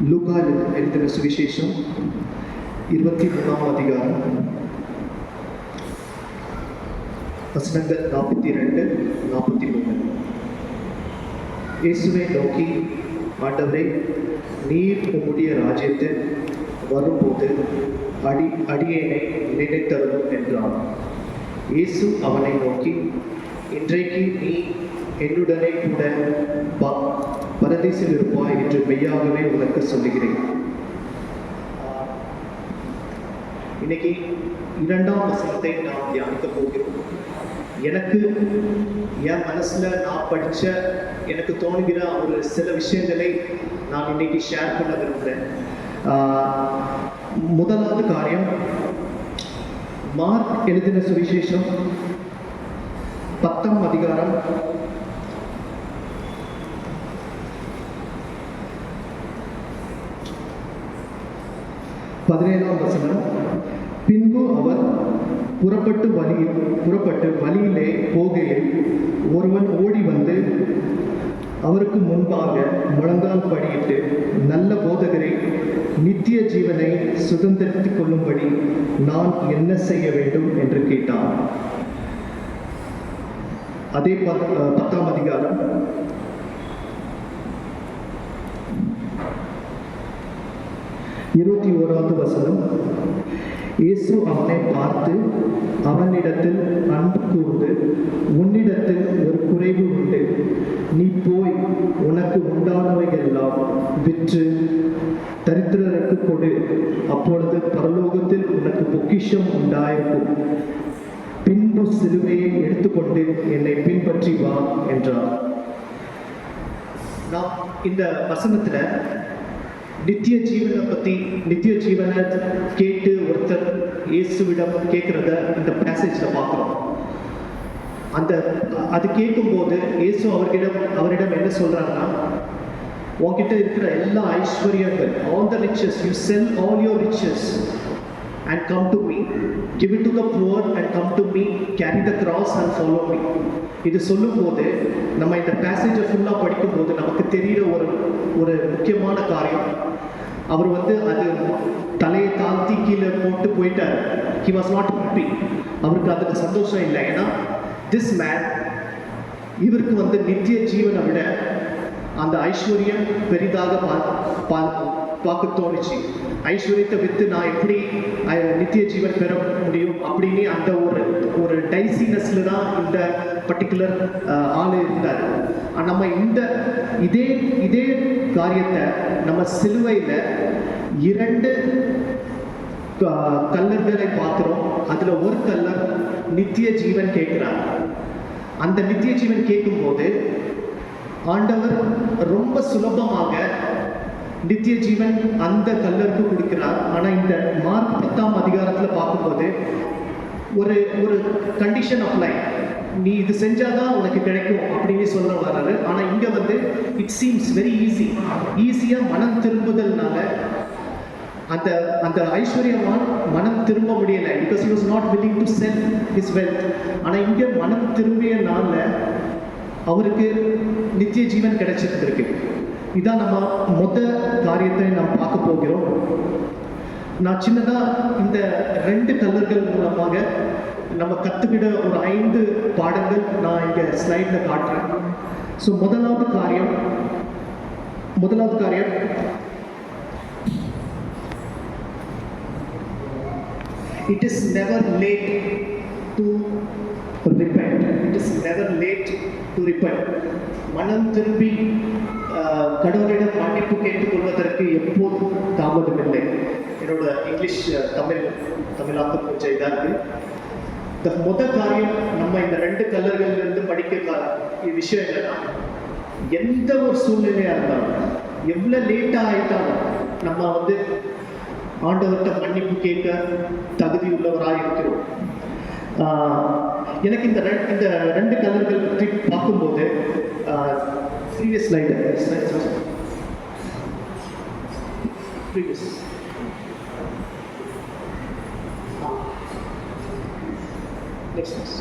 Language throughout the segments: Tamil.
லூக்கா எழுதின சுவிசேஷம் 23ஆம் அதிகாரம் வசனங்கள் 42-43. இயேசுவை நோக்கி, ஆண்டவரே, நீர் உம்முடைய ராஜ்யத்தில் வரும்போது அடியேனை நினைத்தருளும் என்றான். இயேசு அவனை நோக்கி, இன்றைக்கு நீ என்னுடனே கூட பரதீசில் இருப்பாய் என்று மெய்யாகவே உனக்கு சொல்லுகிறேன். இன்னைக்கு 2ஆம் வசனத்தை நாம் தியானிக்க போகிறோம். எனக்கு என் மனசுல நான் படிச்ச எனக்கு தோணுகிற ஒரு சில விஷயங்களை நான் இன்னைக்கு ஷேர் பண்ண விரும்புகிறேன். முதலாவது காரியம், மார்க் எழுதின சுவிசேஷம் 10ஆம் அதிகாரம் 17ஆம் வசனம். பின்பு அவர் புறப்பட்டு வழியிலே போகையில் ஒருவன் ஓடி வந்து அவருக்கு முன்பாக முழங்கால் படியிட்டு, நல்ல போதகரை, நித்திய ஜீவனை சுதந்திரித்துக் கொள்ளும்படி நான் என்ன செய்ய வேண்டும் என்று கேட்டான். அதே 10ஆம் அதிகாரம் 21வது வசனம். இயேசு அவனை பார்த்து அவனிடத்தில் அன்பு கூர்ந்து, உன்னிடத்தில் ஒரு குறைவு உண்டு, நீ போய் உனக்கு உண்டானவையெல்லாம் விற்று தரித்திரருக்கு கொடு, அப்பொழுது பரலோகத்தில் உனக்கு பொக்கிஷம் உண்டாயிருக்கும். பின்பு சிலுவையை எடுத்துக்கொண்டு என்னை பின்பற்றி வா என்றார். நாம் இந்த வசனத்துல நித்திய ஜீவனை கேட்டு ஒருத்தர் இயேசுவிடம் கேட்கிறத இந்த பேசேஜ்ல பார்க்கிறோம். அது கேட்கும்போது இயேசு அவரிடம் என்ன சொல்றாருன்னா, உன்கிட்ட இருக்கிற எல்லா ஐஸ்வர்யங்கள், all the riches, you sell all your riches and come to me, give it to the poor and come to me, carry the cross and follow me. இது சொல்லும் போது நம்ம இந்த பேசேஜை ஃபுல்லா படிக்கும்போது நமக்கு தெரிகிற ஒரு முக்கியமான காரியம், அவர் அது தலையை தாழ்த்தி கீழே போட்டு போயிட்டார். he was not happy. அவருக்கு அதுக்கு சந்தோஷம் இல்லை. ஏன்னா this man, இவருக்கு நித்திய ஜீவனை விட அந்த ஐஸ்வர்யம் பெரிதாக பார்க்க தோணுச்சு. ஐஸ்வர்யத்தை வித்து நான் எப்படி நித்திய ஜீவன் பெற முடியும் அப்படின்னு அந்த ஒரு டைசினஸ்ல தான் இந்த பர்டிகுலர் ஆளு இருந்தார். நம்ம இதே காரியத்தை நம்ம சிலுவையில 2 கல்லர்களை பார்க்கிறோம். அதுல ஒரு கல்லர் நித்திய ஜீவன் கேட்கிறார். அந்த நித்திய ஜீவன் கேட்கும் போது ஆண்டவர் ரொம்ப சுலபமாக நித்திய ஜீவன் அந்த கல்லருக்கு கொடுக்கிறார். ஆனா இந்த மார்க் 10ஆம் அதிகாரத்துல பார்க்கும்போது ஒரு கண்டிஷன் ஆஃப் லைஃப், நீ இது செஞ்சாதான் உனக்கு கிடைக்கும் அப்படின்னு சொல்ற வர்றாரு. ஆனா இங்க இட் சீம்ஸ் வெரி ஈஸியா மனம் திரும்புதல்னால அந்த ஐஸ்வர்யவான் மனம் திரும்ப முடியல. Because he was not willing to sell his wealth. ஆனா இங்க மனம் திரும்பியனால அவருக்கு நித்திய ஜீவன் கிடைச்சிருக்கு. இதான் நம்ம காரியத்தை நாம் பார்க்க போகிறோம். நான் சின்னதா இந்த 2 கல்லர்கள் மூலமாக நம்ம கத்துக்கிட ஒரு 5 பாடங்கள் நான் இங்க ஸ்லைட்ல காட்டுறேன். ஸோ முதலாவது காரியம், it is never late to repent. மனம் திரும்பி கடவுளிடம் மன்னிப்பு கேட்டுக்கொள்வதற்கு எப்போதும் தாமதமில்லை. என்னோட இங்கிலீஷ் தமிழாக்கம் கொஞ்சம் இதா இருக்கு. இந்த காரியம் நம்ம இந்த 2 கல்லர்களிலிருந்து படிக்க விஷயம் என்னன்னா, எந்த ஒரு சூழ்நிலையா இருந்தாலும், எவ்வளவு லேட்டா ஆயிட்டாலும் நம்ம ஆண்டவர்கிட்ட மன்னிப்பு கேட்க தகுதி உள்ளவராக இருக்கிறோம். எனக்கு இந்த 2 கல்லர்கள் பற்றி பார்க்கும்போது previous slide. நெக்ஸ்ட்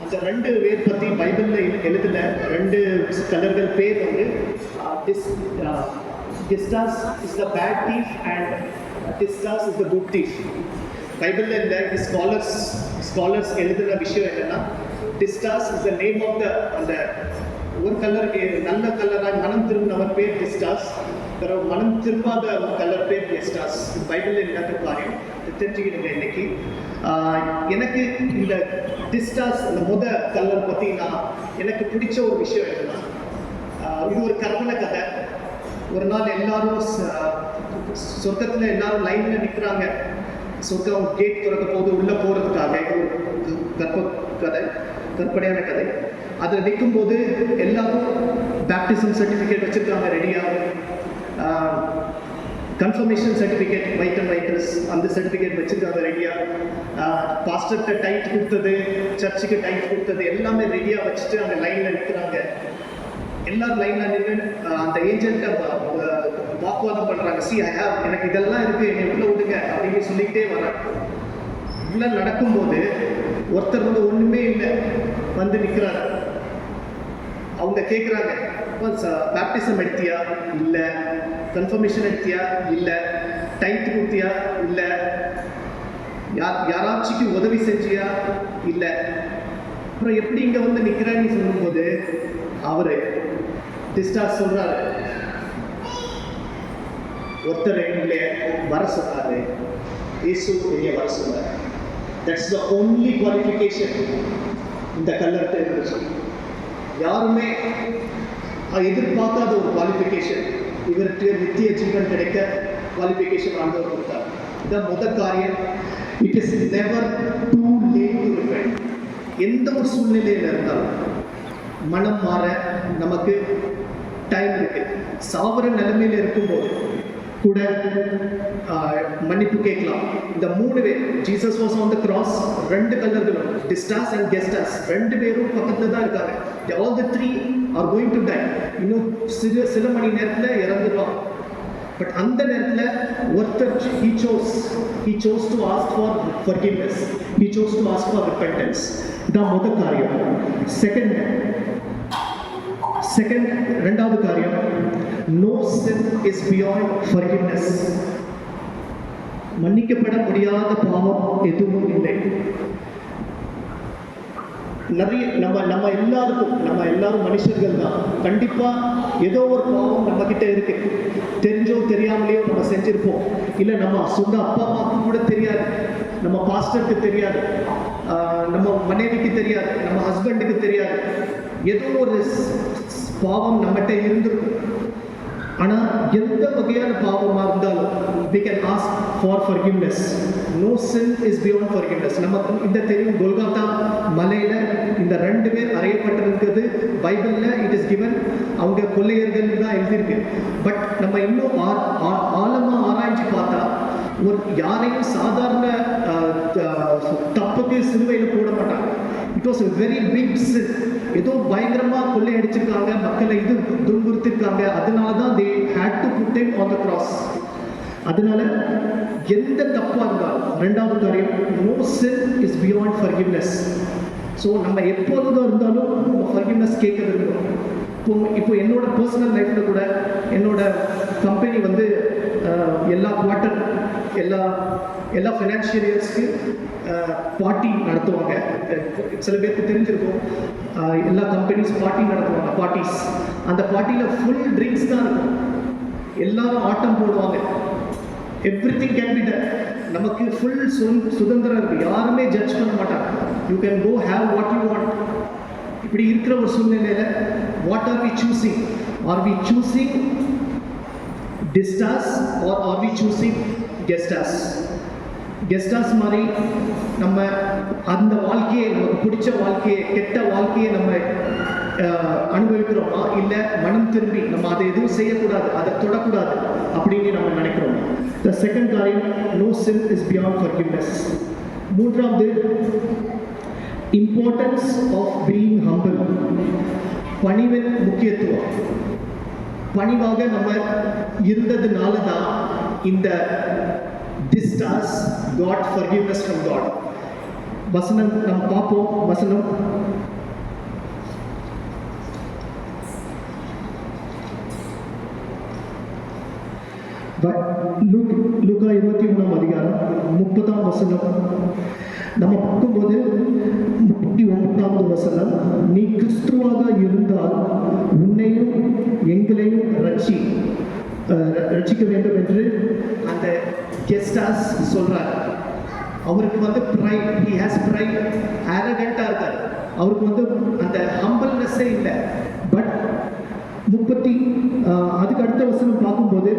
அந்த ரெண்டு பேர் பற்றி பைபிளில் எழுதின ரெண்டு கலர்கள் பேர் வந்து Dismas is the bad thief and Dismas is the good thief. பைபிளில் இந்த ஸ்காலர்ஸ் எழுதுகிற விஷயம் என்னென்னா, Dismas is the name of the அந்த ஒரு கலருக்கு நல்ல கலராக மனம் திரும்பினவர் பேர் டிஸ்டாஸ், பிறகு மனம் திரும்பாத கலர் பேர் டிஸ்டாஸ். பைபிளில் இல்லாத காரியம் தெரிஞ்சுக்கிடுங்க இன்னைக்கு. எனக்கு இந்த டிஸ்டாஸ் இந்த கலர் பற்றி எனக்கு பிடிச்ச ஒரு விஷயம் என்னன்னா, இது ஒரு கற்பனை கதை. ஒரு நாள் எல்லாரும் சொர்க்கத்தில் எல்லாரும் லைனில் நிற்கிறாங்க. சொர்க்கம் கேட் திறக்க போது உள்ளே போகிறதுக்காக ஒரு கற்பனையான கதை. அதில் நிற்கும்போது எல்லாரும் பேப்டிசம் சர்டிஃபிகேட் வச்சுருக்காங்க ரெடியாக. கன்ஃபர்மேஷன் சர்டிஃபிகேட் ஒயிட் அண்ட் ஒயிட்டர்ஸ் அந்த சர்டிஃபிகேட் வச்சுருக்காங்க ரெடியாக. பாஸ்டர்கிட்ட டைட் கொடுத்தது, சர்ச்சுக்கு டைட் கொடுத்தது எல்லாமே ரெடியாக வச்சுட்டு அந்த லைனில் நிற்கிறாங்க. எல்லாரும் லைனில் நின்று அந்த ஏஜென்ட்டை வாக்குவாதம் பண்ணுறாங்க. எனக்கு இதெல்லாம் இருக்குது, என்னை உள்ள விடுங்க அப்படின்னு சொல்லிக்கிட்டே வராங்க. உள்ள நடக்கும்போது ஒருத்தர் வந்து ஒன்றுமே இல்லை வந்து நிற்கிறாரு. அவங்க கேட்குறாங்க, பேப்டிசம் எடுத்தியா? இல்லை. கன்ஃபர்மேஷன் எடுத்தியா? இல்லை. டைட் கொடுத்தியா? இல்லை. யாராச்சுக்கு உதவி செஞ்சியா? இல்லை. அப்புறம் எப்படி இங்கே வந்து நிற்கிறான்னு சொல்லும்போது அவர் டிஸ்டாஸ் சொல்கிறாரு, ஒருத்தர் எங்களை வர சொன்னாரு, இயேசு என்னைய வர சொன்னார். தட்ஸ் த ஒன்லி குவாலிஃபிகேஷன் இந்த கல்லர்கிட்ட இருந்துச்சு. யாருமே எதிர்பார்க்காத ஒரு குவாலிஃபிகேஷன் இவருக்கு நித்திய ஜீவன் கிடைக்க குவாலிஃபிகேஷன் ஆண்டவர் கொடுத்தார். இதான் காரியம். It is never too late to repent. எந்த ஒரு சூழ்நிலையில் இருந்தாலும் மனம் மாற நமக்கு டைம் இருக்கு. சாவர நிலைமையில் இருக்கும்போது கூட மன்னிப்பு கேட்கலாம். இந்த 3 பேர் Jesus was on the cross, 2 கல்லர்களும் டிஸ்டாஸ் அண்ட் கெஸ்டாஸ் 2 பேரும் பக்கத்தில் தான் இருக்காங்க. All the 3 are going to die. இன்னும் சில மணி நேரத்தில் இறந்துடுவாங்க. பட் அந்த நேரத்தில் ஒருத்தர் he chose to ask for forgiveness, he chose to ask for repentance. இதான் காரியம். ரெண்டாவது காரியம், no sin is beyond forgiveness. மன்னிக்கப்பட முடியாத பாவம் எதுவும் இல்லை. நிறைய நம்ம எல்லாரும் மனுஷர்கள் தான். கண்டிப்பா ஏதோ ஒரு பாவம் நம்ம கிட்ட இருக்கு. தெரிஞ்சோ தெரியாமலேயோ நம்ம செஞ்சிருப்போம். இல்லை நம்ம சொந்த அப்பா அம்மாவுக்கு கூட தெரியாது, நம்ம பாஸ்டருக்கு தெரியாது, நம்ம மனைவிக்கு தெரியாது, நம்ம ஹஸ்பண்டுக்கு தெரியாது. ஏதோ ஒரு பாவம் நம்மகிட்ட இருந்திருக்கும். ஆனால் எந்த வகையான பாவமாக இருந்தாலும் we can ask for forgiveness. No sin is beyond forgiveness. நமக்கு இந்த தெரியும், கொல்கத்தா மலையில் இந்த 2 பேர் அறையப்பட்டிருக்கிறது பைபிளில் இட் இஸ் கிவன். அவங்க கொள்ளையர்கள் தான் எழுதியிருக்கு. பட் நம்ம இன்னும் ஆழமாக ஆராய்ச்சி பார்த்தா யாரையும் சாதாரண தப்புக்கு சிலுவையில் போட மாட்டாங்க. It was a very big sin. ஏதோ பயங்கரமாக கொள்ளை அடிச்சிருக்காங்க, மக்களை துன்புறுத்திருக்காங்க. அதனால தான் they had to put him on the cross. அதனால எந்த தப்பாக இருந்தாலும், ரெண்டாவது காரியம், no sin is beyond forgiveness. So நம்ம எப்போதும் இருந்தாலும் forgiveness கேட்க விரும்புகிறோம். இப்போ என்னோட பர்சனல் லைஃப்பில் கூட என்னோட கம்பெனி வந்து எல்லா குவார்ட்டர் எல்லா ஃபினான்ஷியல் இயர்ஸ்க்கு பார்ட்டி நடத்துவாங்க. சில பேருக்கு தெரிஞ்சிருக்கும், எல்லா கம்பெனிஸ் பார்ட்டி நடத்துவாங்க. பார்ட்டிஸ், அந்த பார்ட்டியில் ஃபுல் ட்ரிங்க்ஸ் தான் இருக்கும். எல்லாரும் ஆட்டம் போடுவாங்க. Everything can be done. நமக்கு ஃபுல் சுதந்திரம் இருக்குது. யாருமே ஜட்ஜ் பண்ண மாட்டாங்க. You can go have what you want. இப்படி இருக்கிற ஒரு சூழ்நிலையில் what are we choosing? Are we choosing Dismas or are we choosing Gestas? Gestas மாதிரி நம்ம அந்த வாழ்க்கையை, நமக்கு பிடிச்ச வாழ்க்கையை, கெட்ட வாழ்க்கையை நம்ம அனுபவிக்கிறோமா? இல்லை மனம் திரும்பி நம்ம அதை எதுவும் செய்யக்கூடாது, அதை தொடக்கூடாது அப்படின்னு நம்ம நினைக்கிறோம். த செகண்ட் காரியம், no sin is beyond forgiveness. மூன்றாவது, இம்பார்ட்டன்ஸ் ஆஃப் பீயிங் ஹம்பிள். பணிவின் முக்கியத்துவம். பணிவாக நம்ம இருந்ததுனால தான் இந்த distas got forgiveness from God. வசனம் நாம் பார்ப்போம். வசனம் லூக்கா 23ஆம் அதிகாரம் 30ஆம் வசனம் நம்ம பார்க்கும்போது 39ஆவது வசனம், நீ கிறிஸ்துவாக இருந்தால் உன்னையும் எங்களையும் ரட்சிக்க வேண்டும் என்று அந்த கெஸ்டாஸ் சொல்றார். அவருக்கு வந்து ப்ரைட், he has pride, arrogant-ஆ இருக்கார். அவருக்கு வந்து அந்த ஹம்பிள்னஸே இல்லை. பட் அதுக்கு அடுத்த வசனம் பார்க்கும்போது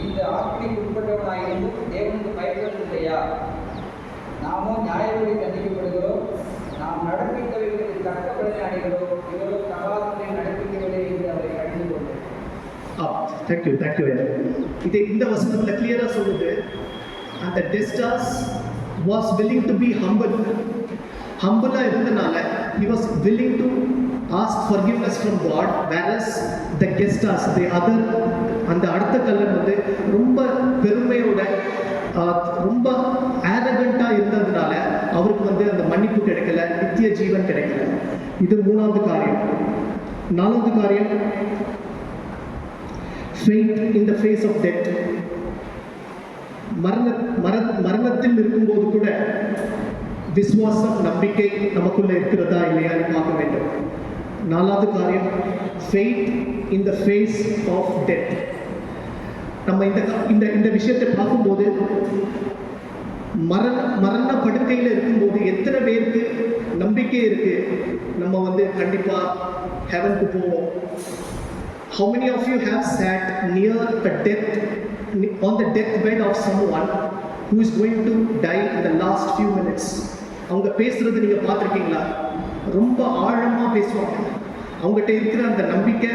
இந்த ஆட்சிக்கு உட்பட்டவனாயிருந்து தேவனுக்கு பயப்படுவதில்லையா? நாமோ நியாயப்படி தண்டிக்கப்படுகிறோம். நாம் நடப்பித்தவர்களுக்கு தக்க பலனை அடைகிறோம். இவரோ சகாதத்தை நடப்பிக்கவில்லை என்று அவரை கடிந்து கொண்டேன். தேங்க்யூ. இது இந்த வசனத்தில் கிளியரா சொல்லுது. அந்த டெஸ்டாஸ் was willing to be humble. ஹம்பிளா இருந்தனால he was willing to ask forgiveness from God, whereas the Gestas, the other, அந்த அடுத்த கல்லன் வந்து ரொம்ப பெருமையோட ரொம்ப ஆரகண்டா இருந்ததுனால அவருக்கு வந்து அந்த மன்னிப்பு கிடைக்கல, நித்திய ஜீவன் கிடைக்கல. இது 3வது காரியம். 4வது காரியம், faith in the face of death. மரணத்தில் இருக்கும்போது கூட விசுவாசம், நம்பிக்கை நமக்குள்ள இருக்கிறதா இல்லையான்னு பார்க்க வேண்டும். 4வது காரியம், faith in the face of death. நம்ம இந்த விஷயத்தை பார்க்கும்போது மரண படுக்கையில் இருக்கும்போது எத்தனை பேருக்கு நம்பிக்கை இருக்கு நம்ம வந்து கண்டிப்பா ஹெவனுக்கு போவோம்? How many of you have sat near the death, on the deathbed of someone who is going to die in the last few minutes? அவங்க பேசுறது நீங்க பார்த்துருக்கீங்களா? ரொம்ப ஆழமா பேசுவாங்க. அவங்ககிட்ட இருக்கிற அந்த நம்பிக்கை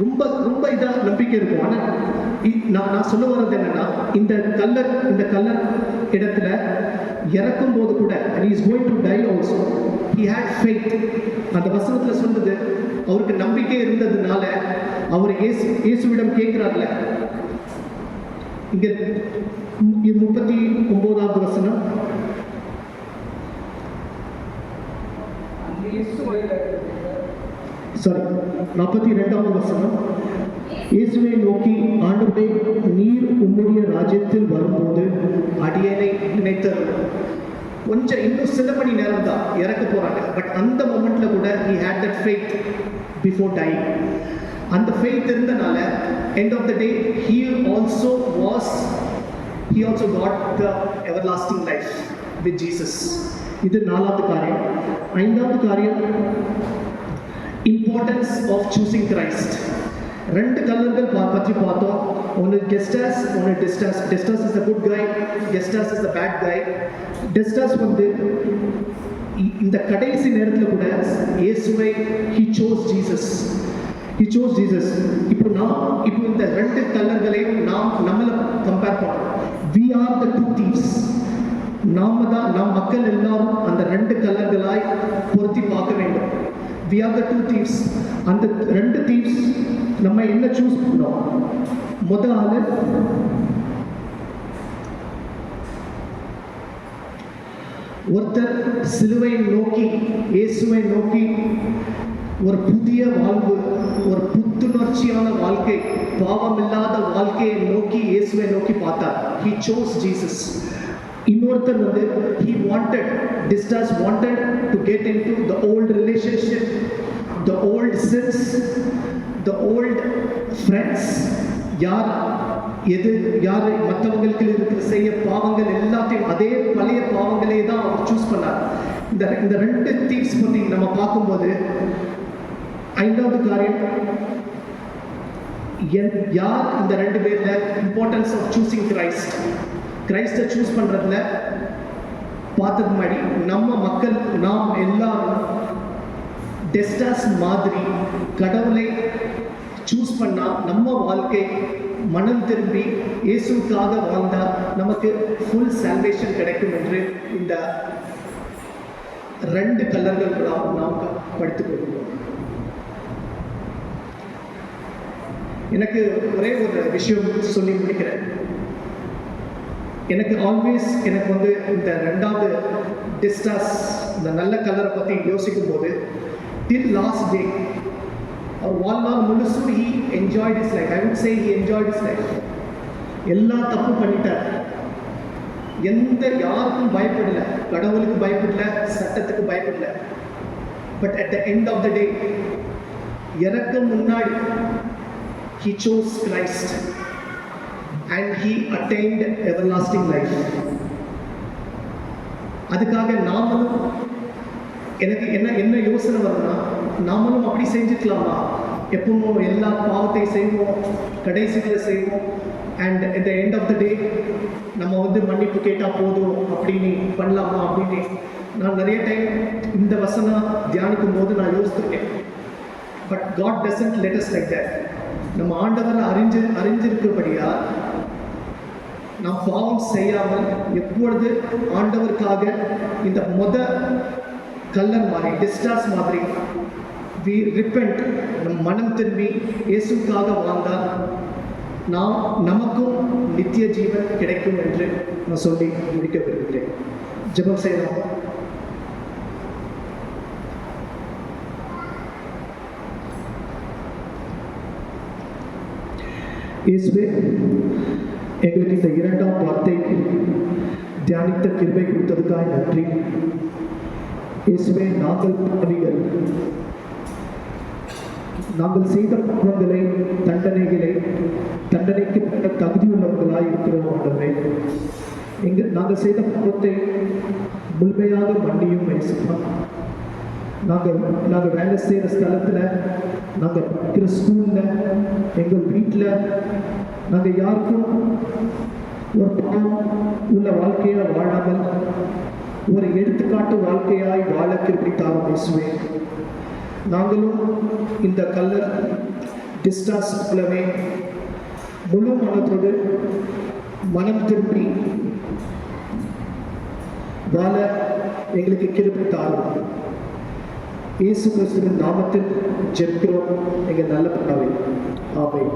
ரொம்ப இதா நம்பிக்கை இருக்கும். ஆனால் நான் சொல்ல வர்றது என்னன்னா, இந்த கல்லர் இடத்துல இறக்கும் போது கூட he is going to die also, he had faith. அந்த வசனத்துல சொல்றது அவருக்கு நம்பிக்கை இருந்ததுனால அவர் இயேசுவிடம் கேட்கிறார்ல. இங்க 39வது வசனம், சாரி 42வது வசனம், இயேசுவை நோக்கி, ஆண்டவரே, நீர் உம்முடைய ராஜ்யத்தில் வரும்போது அடியேனை நினைத்தருளும். கொஞ்சம் இன்னும் சில மணி நேரம் தான் இறக்க போறாங்க. பட் அந்த மொமெண்ட்ல கூட he had that faith before dying. அந்த faith இருந்தனால end of the day he also got the everlasting life with Jesus. இது 4வது காரியம். 5வது காரியம், importance of choosing Christ. 2 கல்லர்கள் பற்றி பார்த்தோம். ஒன்று கெஸ்டாஸ், ஒன்று Dismas. Dismas is a good guy, Gestas is a bad guy. Dismas வந்து இந்த கடைசி நேரத்தில் கூட இயேசுவை he chose Jesus. இப்போ இந்த 2 கல்லர்களையும் நம்மளை கம்பேர் பண்ணோம். we are the 2 thieves. நாம் மக்கள் எல்லாரும் அந்த 2 கல்லர்களாய் பொருத்தி பார்க்க வேண்டும். we are the 2 thieves. அந்த 2 thieves நம்ம என்ன சூஸ் பண்ணோம்? முதல் ஆளு ஒருத்தர் சிலுவை நோக்கி, இயேசுவை நோக்கி ஒரு புதிய வாழ்வு, ஒரு புத்துணர்ச்சியான வாழ்க்கை, பாவமில்லாத வாழ்க்கையை நோக்கி இயேசுவை நோக்கி பார்த்தார். he chose Jesus. இன்னொருத்தர் வந்து Distas wanted to get into the old relationship, the old sins, the old friends. யார் மற்றவங்களுக்கு இருக்கிற செய்ய பாவங்கள் எல்லாத்தையும், அதே பழைய பாவங்களே தான் அவர் சூஸ் பண்ணார். இந்த 2 thieves பத்தி நம்ம பார்க்கும்போது 5வது காரியம், யார் இந்த 2 பேர்ல importance of choosing Christ choose பண்றதுல பார்த்தது மாதிரி நம்ம மக்கள், நாம் எல்லாரும் டெஸ்டாஸ் மாதிரி கடவுளை சூஸ் பண்ணா நம்ம வாழ்க்கை மனம் திரும்பி இயேசுக்காக வாழ்ந்தா நமக்கு ஃபுல் சால்வேஷன் கிடைக்கும் என்று இந்த 2 கல்லர்கள் நாம் படித்துக் கொள்கிறோம். எனக்கு ஒரே ஒரு விஷயம் சொல்லி முடிக்கிறேன். எனக்கு ஆல்வேஸ் எனக்கு வந்து இந்த ரெண்டாவது டிஸ்டாஸ் இந்த நல்ல கலரை பற்றி யோசிக்கும் போது டில் லாஸ்ட் டே அவர் வாழ்நாள் முழுசு he enjoyed his life. I would say he enjoyed his life. எல்லா தப்பு பண்ணிட்டார். யாருக்கும் பயப்படல, கடவுளுக்கு பயப்படல, சட்டத்துக்கு பயப்படல. But at the end of the day எனக்கு முன்னாடி he chose Christ and he attained everlasting life. அதுக்காக நாமளும் எனக்கு என்ன யோசனை வரும்னா, நாமளும் அப்படி செஞ்சுக்கலாமா? எப்பவும் எல்லா பாவத்தை செய்வோம், கடைசியில் செய்வோம், and at the end of the day நம்ம வந்து மன்னிப்பு கேட்டால் போதும் அப்படின்னு பண்ணலாமா அப்படின்னு நான் நிறைய டைம் இந்த வசனம் தியானிக்கும் போது நான் யோசித்திருக்கேன். But God doesn't let us like that. நம்ம ஆண்டவரை அறிஞ்சிருக்கிறபடியா நாம் பாவம் செய்யாமல் எப்பொழுது ஆண்டவருக்காக இந்த கல்லர் மாதிரி டிஸ்டாஸ் மாதிரி வி ரிப்பெண்ட், நம் மனம் திரும்பி இயேசுக்காக வாழ்ந்தால் நமக்கும் நித்திய ஜீவன் கிடைக்கும் என்று நான் சொல்லி முடிக்க விரும்புகிறேன். ஜெபம் செய்யலாம். இயேசுவே, எங்களுக்கு இந்த இரண்டாம் வார்த்தை தியானித்த கிருபை கொடுத்ததுக்காக நன்றி. இயேசுவே, நாங்கள் பாவிகள், நாங்கள் செய்த பாவங்களை தண்டனைக்கு தகுதியுள்ளவர்களாய் இருக்கிறோம் ஆண்டவரே. நாங்கள் செய்த பாவத்தை முழுமையாக மன்னியும் இயேசுப்பா. நாங்கள் வேலை செய்கிற ஸ்தலத்தில், நாங்கள் படிக்கிற ஸ்கூலில், எங்கள் வீட்டில் நாங்கள் யாருக்கும் ஒரு பாவம் உள்ள வாழ்க்கையாக வாழாமல் ஒரு எடுத்துக்காட்டு வாழ்க்கையாய் வாழ கிருபை தாரும் இயேசுவே. நாங்களும் இந்த கல்லர் டிஸ்டாஸ் போலவே முழு மனத்தோடு மனம் திரும்பி வாழ எங்களுக்கு கிருபை தாரும். இயேசு கிறிஸ்துவின் நாமத்தில் ஜெபிக்கிறோம் எங்கள் நல்ல பிதாவே. ஆமென்.